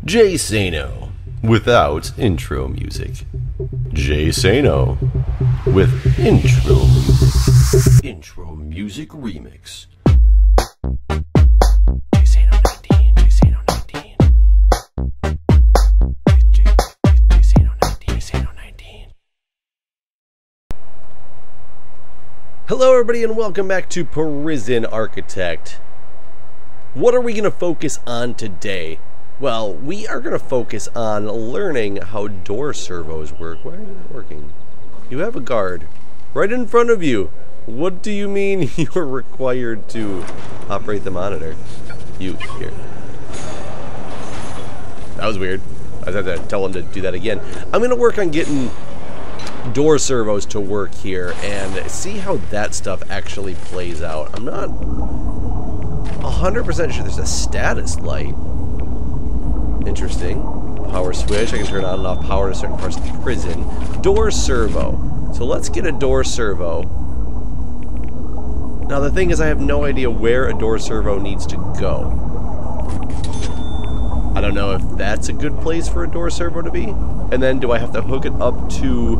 Jay Sano without intro music. Jay Sano with intro music. Intro music remix. Jay Sano 19, Jay Sano 19. Jay Sano 19, Jay Sano 19. Hello everybody and welcome back to Prison Architect. What are we going to focus on today? Well, we are going to focus on learning how door servos work. Why are they not working? You have a guard right in front of you. What do you mean you're required to operate the monitor? You, here. That was weird. I had to tell him to do that again. I'm going to work on getting door servos to work here and see how that stuff actually plays out. I'm not 100% sure there's a status light. Interesting. Power switch. I can turn on and off power to certain parts of the prison. Door servo. So let's get a door servo. Now the thing is, I have no idea where a door servo needs to go. I don't know if that's a good place for a door servo to be. And then do I have to hook it up to...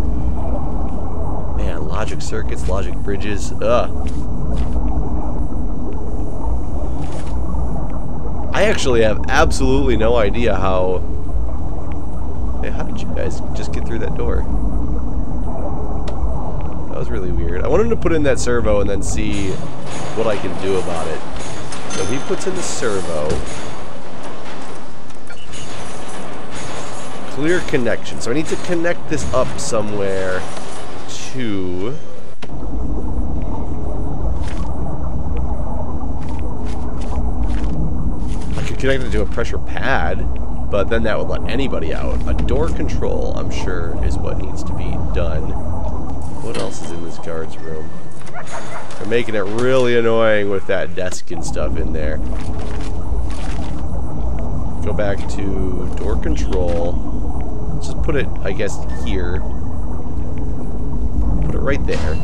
Man, logic circuits, logic bridges. I actually have absolutely no idea how... Hey, how did you guys just get through that door? That was really weird. I want him to put in that servo and then see what I can do about it. So he puts in the servo. Clear connection. So I need to connect this up somewhere to... Connected to a pressure pad, but then that would let anybody out. A door control, I'm sure, is what needs to be done. What else is in this guard's room? They're making it really annoying with that desk and stuff in there. Go back to door control. Let's just put it, I guess, here. Put it right there.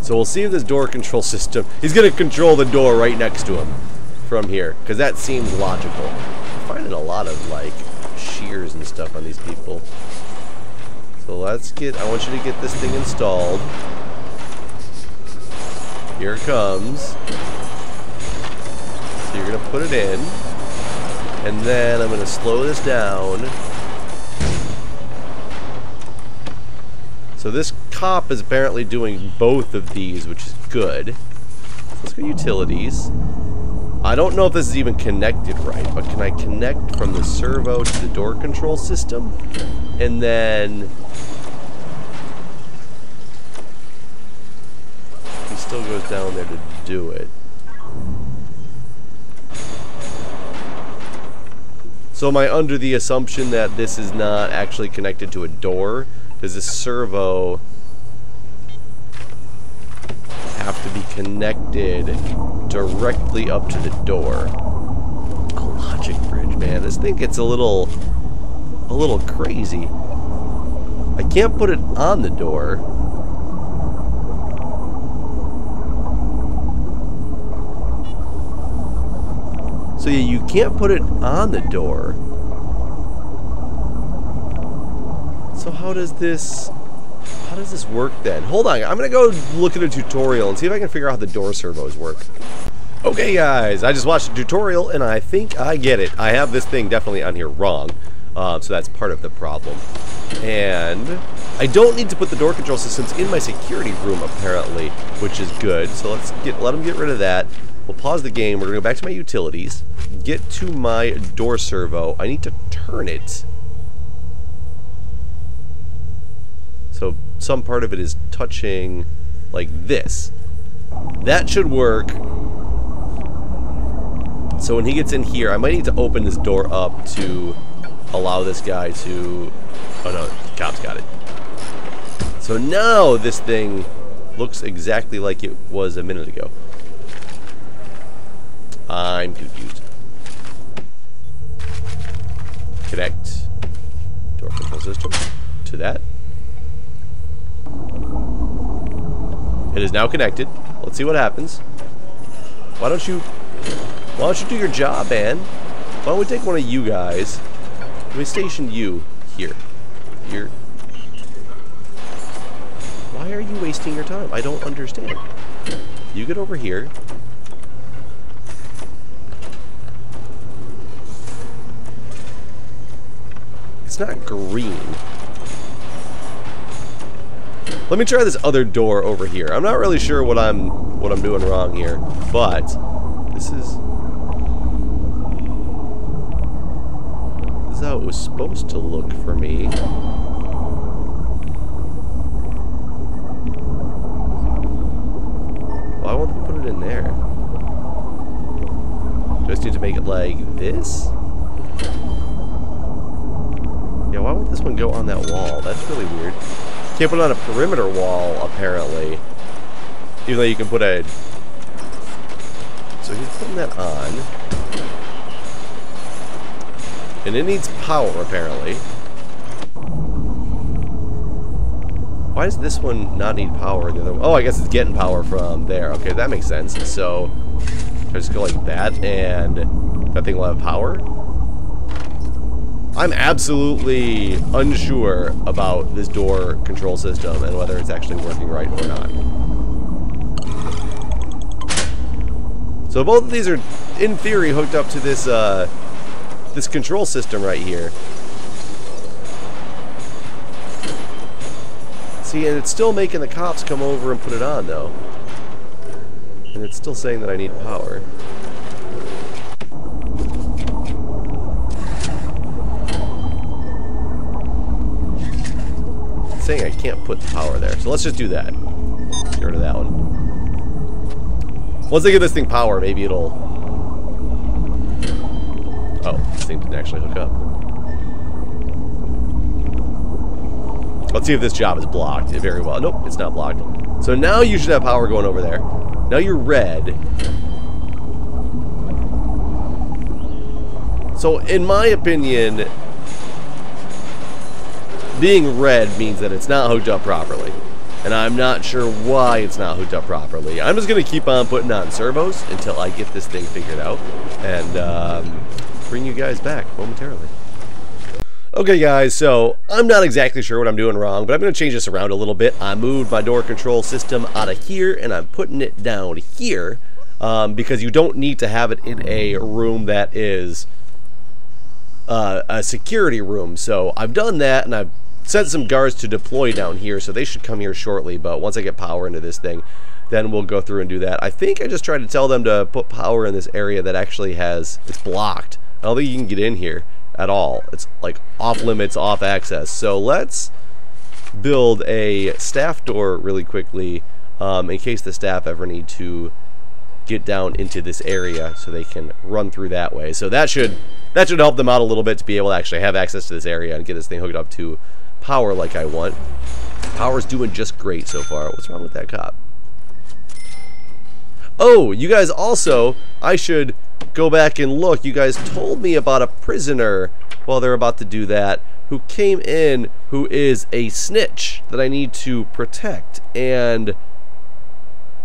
So we'll see if this door control system... He's going to control the door right next to him. From here, because that seems logical. I'm finding a lot of like shears and stuff on these people. So let's get, I want you to get this thing installed. Here it comes. So you're gonna put it in, and then I'm gonna slow this down. So this cop is apparently doing both of these, which is good. Let's go utilities. I don't know if this is even connected right, but can I connect from the servo to the door control system? And then... he still goes down there to do it. So am I under the assumption that this is not actually connected to a door? Does this servo have to be connected directly up to the door? A logic bridge, man. This thing gets a little crazy. I can't put it on the door. So yeah, you can't put it on the door. So how does this work then? Hold on, I'm gonna go look at a tutorial and see if I can figure out how the door servos work. Okay guys, I just watched a tutorial and I think I get it. I have this thing definitely on here wrong, so that's part of the problem. And I don't need to put the door control systems in my security room apparently, which is good. So let them get rid of that. We'll pause the game, we're gonna go back to my utilities, get to my door servo. I need to turn it. So some part of it is touching like this. That should work. So when he gets in here, I might need to open this door up to allow this guy to... Oh no, the cop's got it. So now this thing looks exactly like it was a minute ago. I'm confused. Connect door control system to that. It is now connected. Let's see what happens. Why don't you do your job, man? Why don't we take one of you guys? Let me station you here. Here. Why are you wasting your time? I don't understand. You get over here. It's not green. Let me try this other door over here. I'm not really sure what I'm doing wrong here, but this is how it was supposed to look for me. Why won't they put it in there? Do I just need to make it like this? Yeah, why won't this one go on that wall? That's really weird. Can't put it on a perimeter wall, apparently. Even though you can put a... So he's putting that on. And it needs power, apparently. Why does this one not need power? The other one? Oh, I guess it's getting power from there. Okay, that makes sense. So, I just go like that, and that thing will have power? I'm absolutely unsure about this door control system and whether it's actually working right or not. So both of these are, in theory, hooked up to this this control system right here. See, and it's still making the cops come over and put it on, though. And it's still saying that I need power. It's saying I can't put the power there. So let's just do that. Get rid of that one. Once I give this thing power, maybe it'll... Oh, this thing didn't actually hook up. Let's see if this job is blocked. Very well. Nope, it's not blocked. So now you should have power going over there. Now you're red. So in my opinion, being red means that it's not hooked up properly. And I'm not sure why it's not hooked up properly. I'm just going to keep on putting on servos until I get this thing figured out. And bring you guys back momentarily. Okay guys, so I'm not exactly sure what I'm doing wrong, but I'm going to change this around a little bit. I moved my door control system out of here, and I'm putting it down here, because you don't need to have it in a room that is a security room. So I've done that, and I've sent some guards to deploy down here, so they should come here shortly, but once I get power into this thing, then we'll go through and do that. I think I just tried to tell them to put power in this area that actually has, it's blocked. I don't think you can get in here at all. It's like off limits, off access. So let's build a staff door really quickly, in case the staff ever need to get down into this area so they can run through that way. So that should help them out a little bit to be able to actually have access to this area and get this thing hooked up to power like I want. Power's doing just great so far. What's wrong with that cop? Oh, you guys also, I should go back and look. You guys told me about a prisoner while they're about to do that who came in who is a snitch that I need to protect. And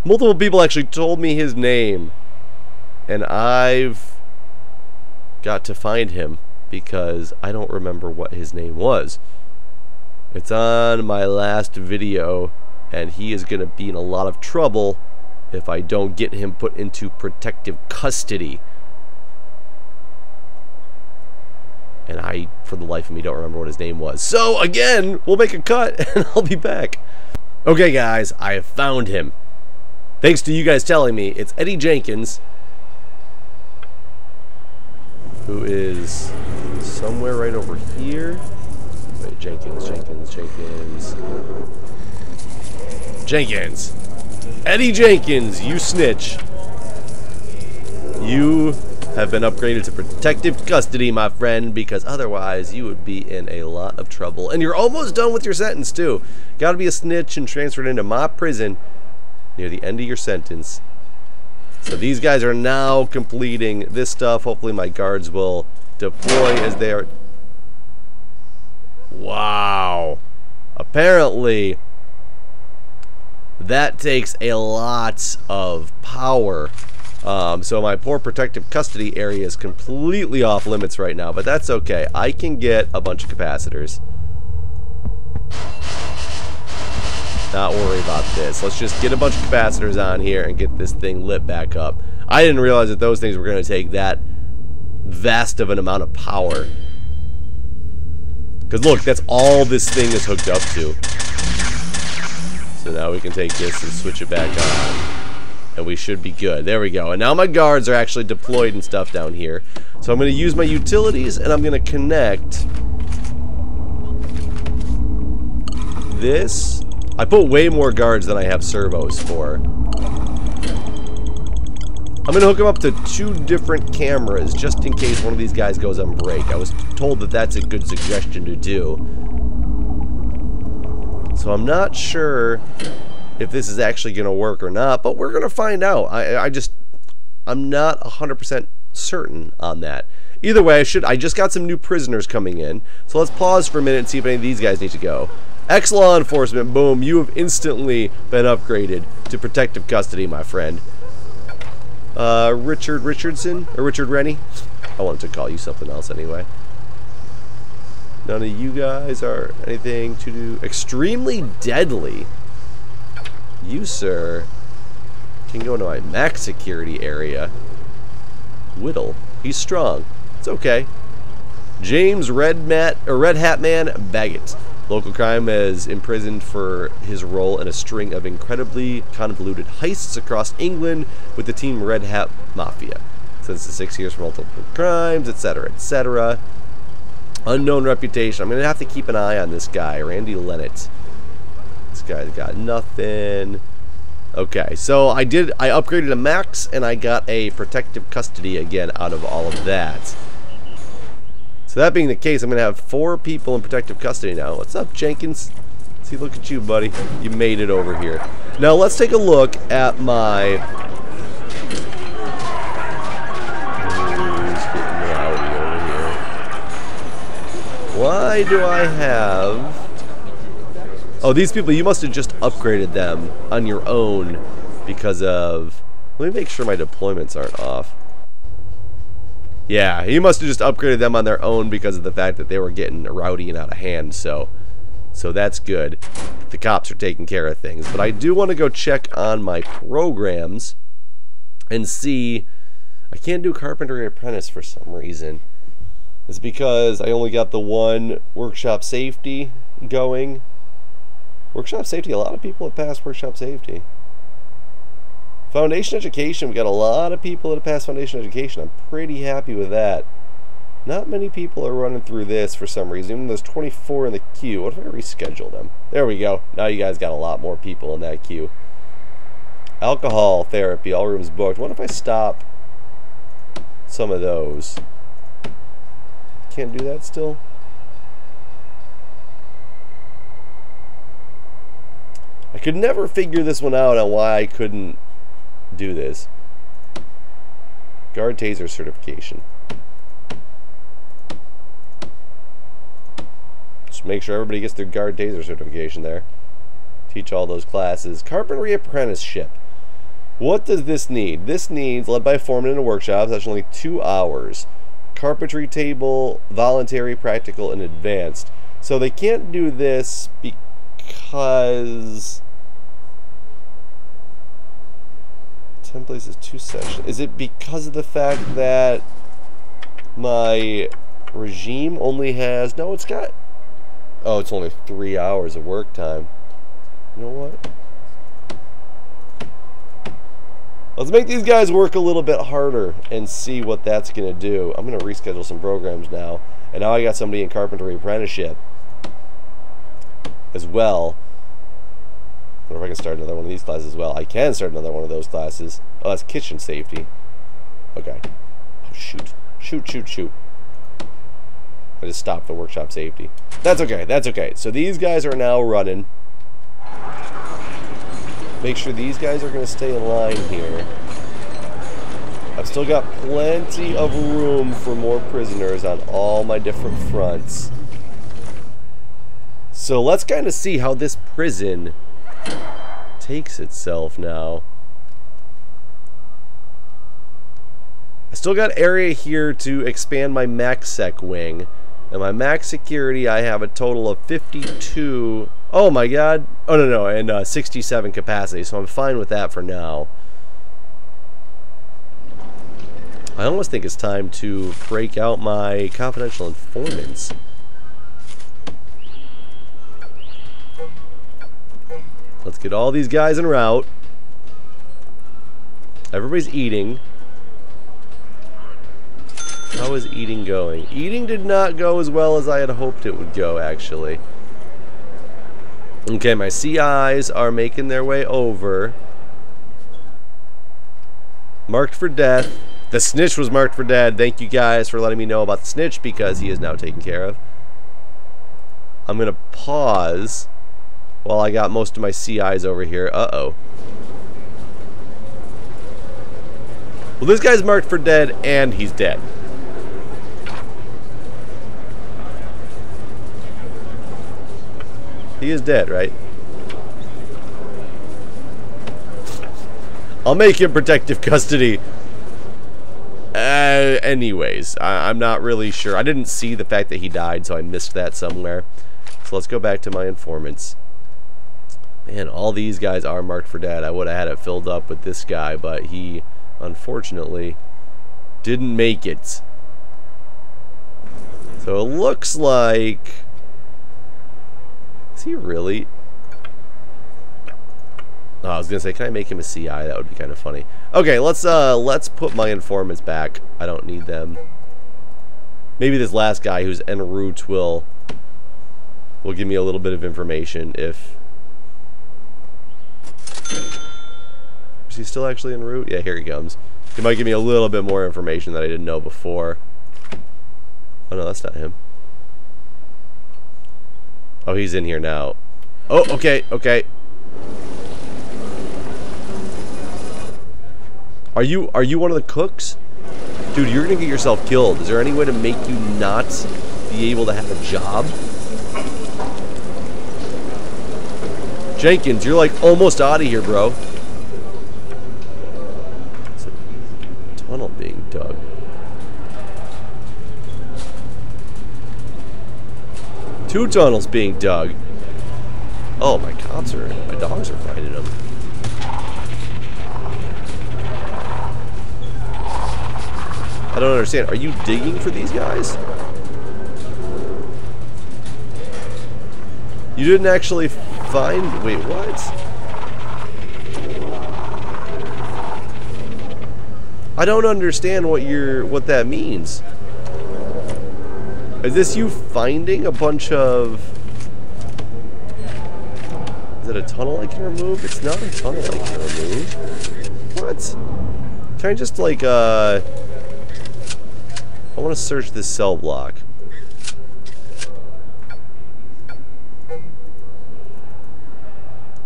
multiple people actually told me his name. And I've got to find him because I don't remember what his name was. It's on my last video, and he is going to be in a lot of trouble if I don't get him put into protective custody. And I, for the life of me, don't remember what his name was. So, again, we'll make a cut, and I'll be back. Okay, guys, I have found him. Thanks to you guys telling me, it's Eddie Jenkins, who is somewhere right over here. Wait, Jenkins. Eddie Jenkins, you snitch. You have been upgraded to protective custody, my friend, because otherwise you would be in a lot of trouble. And you're almost done with your sentence, too. Gotta be a snitch and transferred into my prison near the end of your sentence. So these guys are now completing this stuff. Hopefully my guards will deploy as they are... Wow. Apparently, that takes a lot of power So my poor protective custody area is completely off limits right now, but that's okay. I can get a bunch of capacitors. Not worry about this. Let's just get a bunch of capacitors on here and get this thing lit back up. I didn't realize that those things were going to take that vast of an amount of power. Because look, that's all this thing is hooked up to. So now we can take this and switch it back on. And we should be good. There we go. And now my guards are actually deployed and stuff down here. So I'm going to use my utilities and I'm going to connect this. I put way more guards than I have servos for. I'm going to hook them up to 2 different cameras just in case one of these guys goes on break. I was told that that's a good suggestion to do. So I'm not sure if this is actually going to work or not, but we're going to find out. I'm not 100% certain on that. Either way, I just got some new prisoners coming in. So let's pause for a minute and see if any of these guys need to go. Ex-law enforcement, boom, you have instantly been upgraded to protective custody, my friend. Richard Richardson, or Richard Rennie? I wanted to call you something else anyway. None of you guys are anything to do. Extremely deadly. You, sir, can go into my max security area. Whittle, he's strong. It's okay. James Red Hat Man Baggett. Local crime is imprisoned for his role in a string of incredibly convoluted heists across England with the team Red Hat Mafia. Sentenced to 6 years for multiple crimes, etc., etc. Unknown reputation. I'm going to have to keep an eye on this guy, Randy Lennett. This guy's got nothing. Okay, so I upgraded a max and I got a protective custody again out of all of that. So that being the case, I'm going to have 4 people in protective custody now. What's up, Jenkins? See, look at you, buddy. You made it over here. Now, let's take a look at my... Who's getting rowdy over here? Why do I have... Oh, these people, you must have just upgraded them on your own because of... Let me make sure my deployments aren't off. Yeah, he must have just upgraded them on their own because of the fact that they were getting rowdy and out of hand, so that's good. The cops are taking care of things. But I do want to go check on my programs and see... I can't do Carpentry Apprentice for some reason. It's because I only got the one Workshop Safety going. Workshop Safety, a lot of people have passed Workshop Safety. Foundation Education, we got a lot of people that have passed Foundation Education. I'm pretty happy with that. Not many people are running through this for some reason. Even there's 24 in the queue. What if I reschedule them? There we go. Now you guys got a lot more people in that queue. Alcohol therapy, all rooms booked. What if I stop some of those? Can't do that still? I could never figure this one out on why I couldn't do this. Guard taser certification. Just make sure everybody gets their guard taser certification there. Teach all those classes. Carpentry apprenticeship. What does this need? This needs led by foreman in a workshop. That's only 2 hours. Carpentry table, voluntary, practical, and advanced. So they can't do this because 10 places, 2 sessions. Is it because of the fact that my regime only has... No, it's got... Oh, it's only 3 hours of work time. You know what? Let's make these guys work a little bit harder and see what that's going to do. I'm going to reschedule some programs now. And now I got somebody in Carpentry Apprenticeship as well. I wonder if I can start another one of these classes as well. I can start another one of those classes. Oh, that's kitchen safety. Okay. Oh, shoot. Shoot. I just stopped the workshop safety. That's okay. That's okay. So these guys are now running. Make sure these guys are going to stay in line here. I've still got plenty of room for more prisoners on all my different fronts. So let's kind of see how this prison takes itself now. still got area here to expand my MacSec wing. And my max security, I have a total of 52. Oh my god. Oh no, and 67 capacity. So I'm fine with that for now. I almost think it's time to break out my confidential informants. Let's get all these guys en route. Everybody's eating. How is eating going? Eating did not go as well as I had hoped it would go, actually. Okay, my CIs are making their way over. Marked for death. The snitch was marked for dead. Thank you guys for letting me know about the snitch because he is now taken care of. I'm going to pause while I got most of my CIs over here. Uh-oh. Well, this guy's marked for dead and he's dead. He is dead, right? I'll make him protective custody. Anyways, I'm not really sure. I didn't see the fact that he died, so I missed that somewhere. So let's go back to my informants. Man, all these guys are marked for dead. I would have had it filled up with this guy, but he, unfortunately, didn't make it. So it looks like... Is he really? Oh, I was gonna say, can I make him a CI? That would be kind of funny. Okay, let's put my informants back. I don't need them. Maybe this last guy who's en route will give me a little bit of information if... Is he still actually en route? Yeah, here he comes. He might give me a little bit more information that I didn't know before. Oh no, that's not him. Oh, he's in here now. Oh, okay, okay. Are you one of the cooks? Dude, you're gonna get yourself killed. Is there any way to make you not be able to have a job? Jenkins, you're like almost out of here, bro. It's a tunnel being dug. Two tunnels being dug. Oh, my dogs are finding them. I don't understand. Are you digging for these guys? You didn't actually find... Wait, what? I don't understand what that means. Is this you finding a bunch of... Is it a tunnel I can remove? It's not a tunnel I can remove. What? Can I just, like, I want to search this cell block.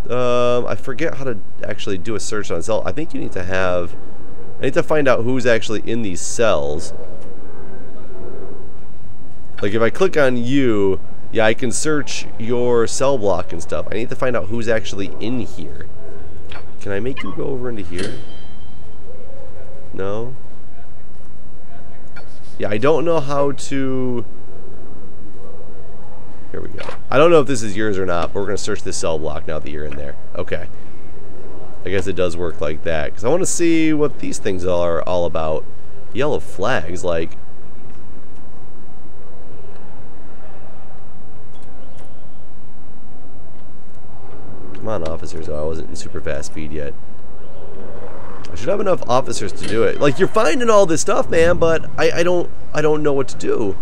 I forget how to actually do a search on a cell. I think you need to have... I need to find out who's actually in these cells. Like, if I click on you, yeah, I can search your cell block and stuff. I need to find out who's actually in here. Can I make you go over into here? No? Yeah, I don't know how to... Here we go. I don't know if this is yours or not, but we're going to search this cell block now that you're in there. Okay. I guess it does work like that. Because I want to see what these things are all about. Yellow flags, like... Come on, officers. Oh, I wasn't in super fast speed yet. I should have enough officers to do it. Like, you're finding all this stuff, man, but I don't know what to do.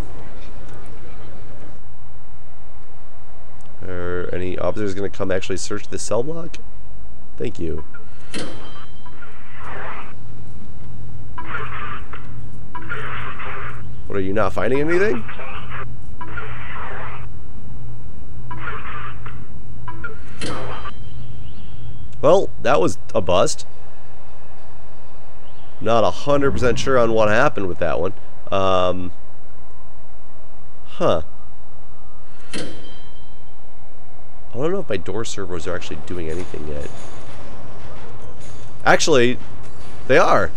Are any officers going to come actually search this cell block? Thank you. What, are you not finding anything? Well, that was a bust. Not 100% sure on what happened with that one. Huh. I don't know if my door servos are actually doing anything yet. Actually, they are.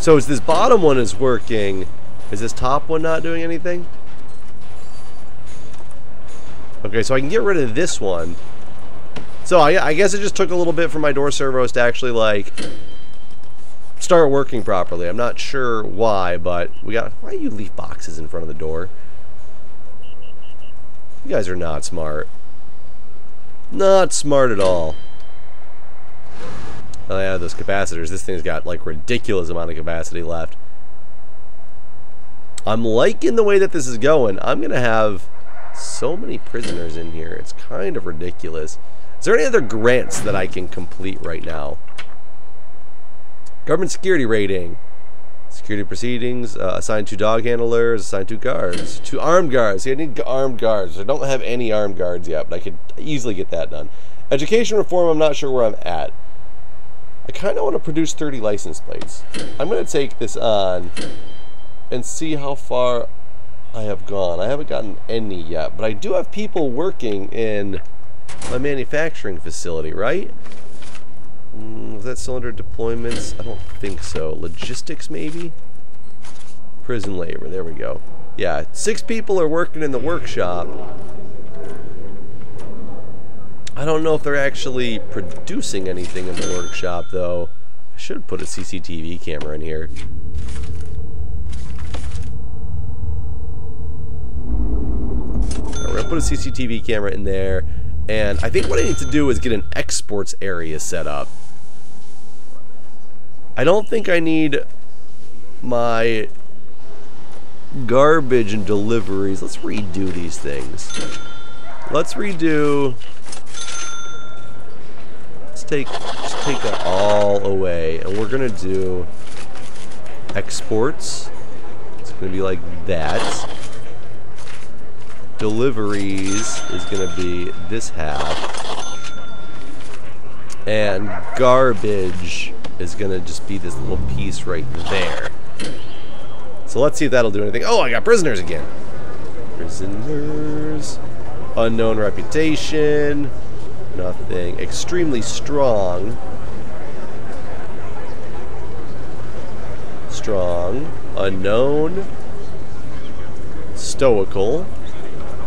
So is this bottom one is working? Is this top one not doing anything? Okay, so I can get rid of this one. So I guess it just took a little bit for my door servos to actually, like, start working properly. I'm not sure why, but we got... Why do you leave boxes in front of the door? You guys are not smart. Not smart at all. Oh yeah, those capacitors. This thing's got, like, ridiculous amount of capacity left. I'm liking the way that this is going. I'm gonna have so many prisoners in here. It's kind of ridiculous. Is there any other grants that I can complete right now? Government security rating. Security proceedings. Assign 2 dog handlers. Assign 2 guards. 2 armed guards. See, I need armed guards. I don't have any armed guards yet, but I could easily get that done. Education reform, I'm not sure where I'm at. I kind of want to produce 30 license plates. I'm going to take this on and see how far I have gone. I haven't gotten any yet, but I do have people working in my manufacturing facility, right? Was that cylinder deployments? I don't think so. Logistics, maybe? Prison labor, there we go. Yeah, 6 people are working in the workshop. I don't know if they're actually producing anything in the workshop, though. I should put a CCTV camera in here. We're going to put a CCTV camera in there. And I think what I need to do is get an exports area set up. I don't think I need my garbage and deliveries. Let's redo these things. Let's redo... Just take that all away, and we're gonna do exports. It's gonna be like that. Deliveries is gonna be this half, and garbage is gonna just be this little piece right there. So let's see if that'll do anything. Oh, I got prisoners again. Prisoners. Unknown reputation. Nothing. Extremely strong. Strong. Unknown. Stoical.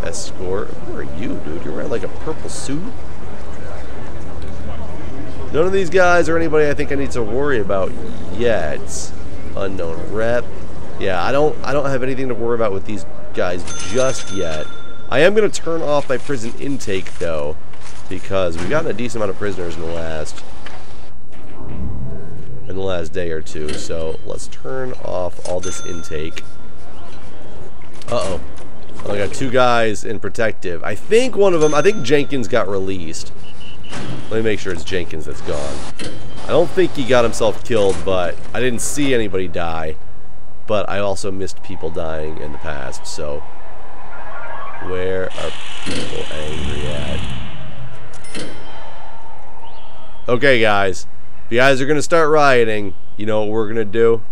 Escort. Who are you, dude? You're wearing like a purple suit? None of these guys are anybody I think I need to worry about yet. Unknown rep. Yeah, I don't have anything to worry about with these guys just yet. I am going to turn off my prison intake, though, because we've gotten a decent amount of prisoners in the last day or two. So let's turn off all this intake. Uh-oh. I got 2 guys in protective. I think one of them, I think Jenkins got released. Let me make sure it's Jenkins that's gone. I don't think he got himself killed, but I didn't see anybody die. But I also missed people dying in the past, so where are people angry at? Okay, guys. If you guys are going to start rioting, you know what we're going to do?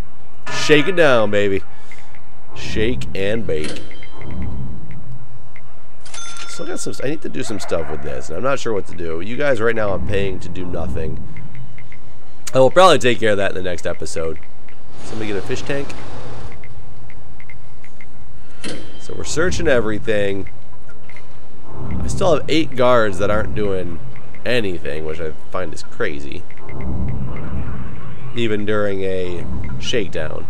Shake it down, baby. Shake and bake. Still got some... I need to do some stuff with this, and I'm not sure what to do. You guys right now I'm paying to do nothing. I will probably take care of that in the next episode. Somebody get a fish tank? So we're searching everything. I still have 8 guards that aren't doing anything, which I find is crazy. Even during a shakedown.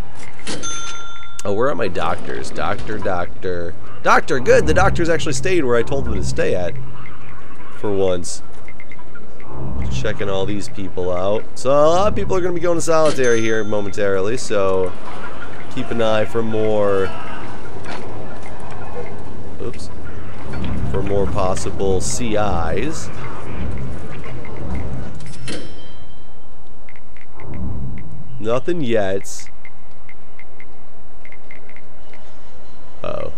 Oh, where are my doctors? Doctor, good! The doctors actually stayed where I told them to stay at. For once. Checking all these people out. So a lot of people are going to be going to solitary here momentarily, so keep an eye for more... Oops. For more possible CIs. Nothing yet. Uh-oh.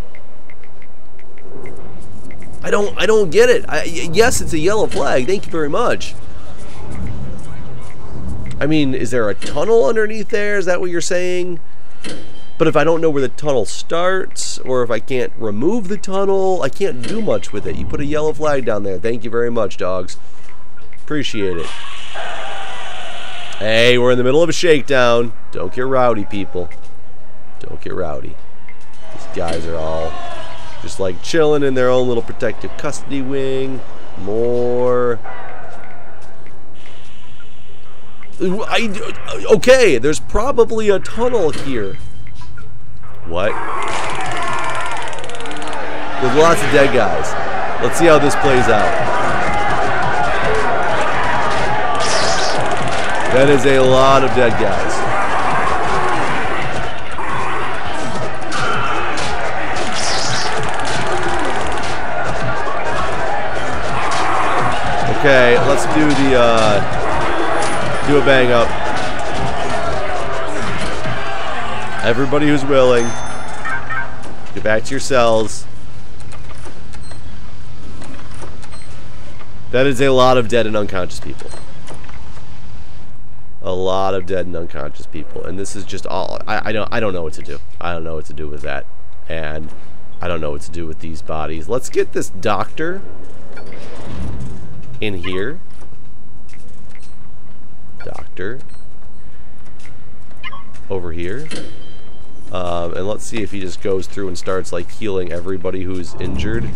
I don't get it. Yes, it's a yellow flag. Thank you very much. I mean, is there a tunnel underneath there? Is that what you're saying? But if I don't know where the tunnel starts, or if I can't remove the tunnel, I can't do much with it. You put a yellow flag down there. Thank you very much, dogs. Appreciate it. Hey, we're in the middle of a shakedown. Don't get rowdy, people. Don't get rowdy. These guys are all just like chilling in their own little protective custody wing. More. Okay, there's probably a tunnel here. What? There's lots of dead guys. Let's see how this plays out. That is a lot of dead guys. Okay, let's do do a bang up. Everybody who's willing, get back to your cells. That is a lot of dead and unconscious people. A lot of dead and unconscious people, and this is just all. I don't know what to do. I don't know what to do with that, and I don't know what to do with these bodies. Let's get this doctor in here. Doctor over here, and let's see if he just goes through and starts like healing everybody who's injured.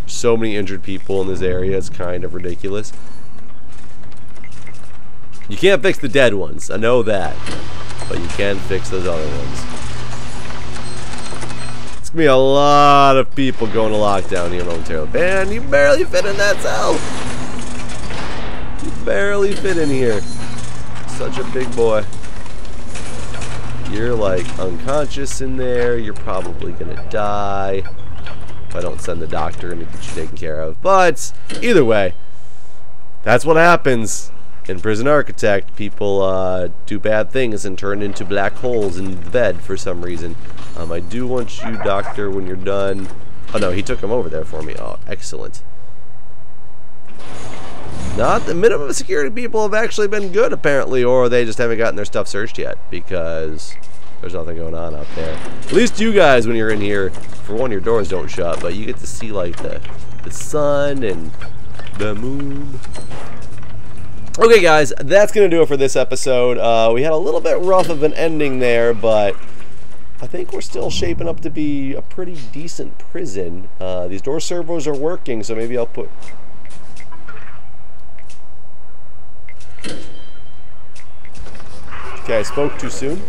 So many injured people in this area, it's kind of ridiculous. You can't fix the dead ones, I know that, but you can fix those other ones. It's gonna be a lot of people going to lockdown here momentarily. Man, you barely fit in that cell. You barely fit in here. Such a big boy. You're like unconscious in there. You're probably gonna die if I don't send the doctor in to get you taken care of. But either way, that's what happens. In Prison Architect, people do bad things and turn into black holes in the bed for some reason. I do want you, Doctor, when you're done. Oh no, he took him over there for me. Oh, excellent. Not the minimum security people have actually been good, apparently, or they just haven't gotten their stuff searched yet because there's nothing going on out there. At least you guys, when you're in here, for one, your doors don't shut, but you get to see like the sun and the moon. Okay guys, that's going to do it for this episode. We had a little bit rough of an ending there, but I think we're still shaping up to be a pretty decent prison. These door servos are working, so maybe I'll put... Okay, I spoke too soon.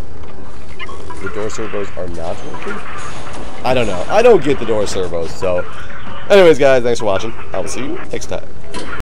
The door servos are not working? I don't know. I don't get the door servos, so... Anyways guys, thanks for watching. I will see you next time.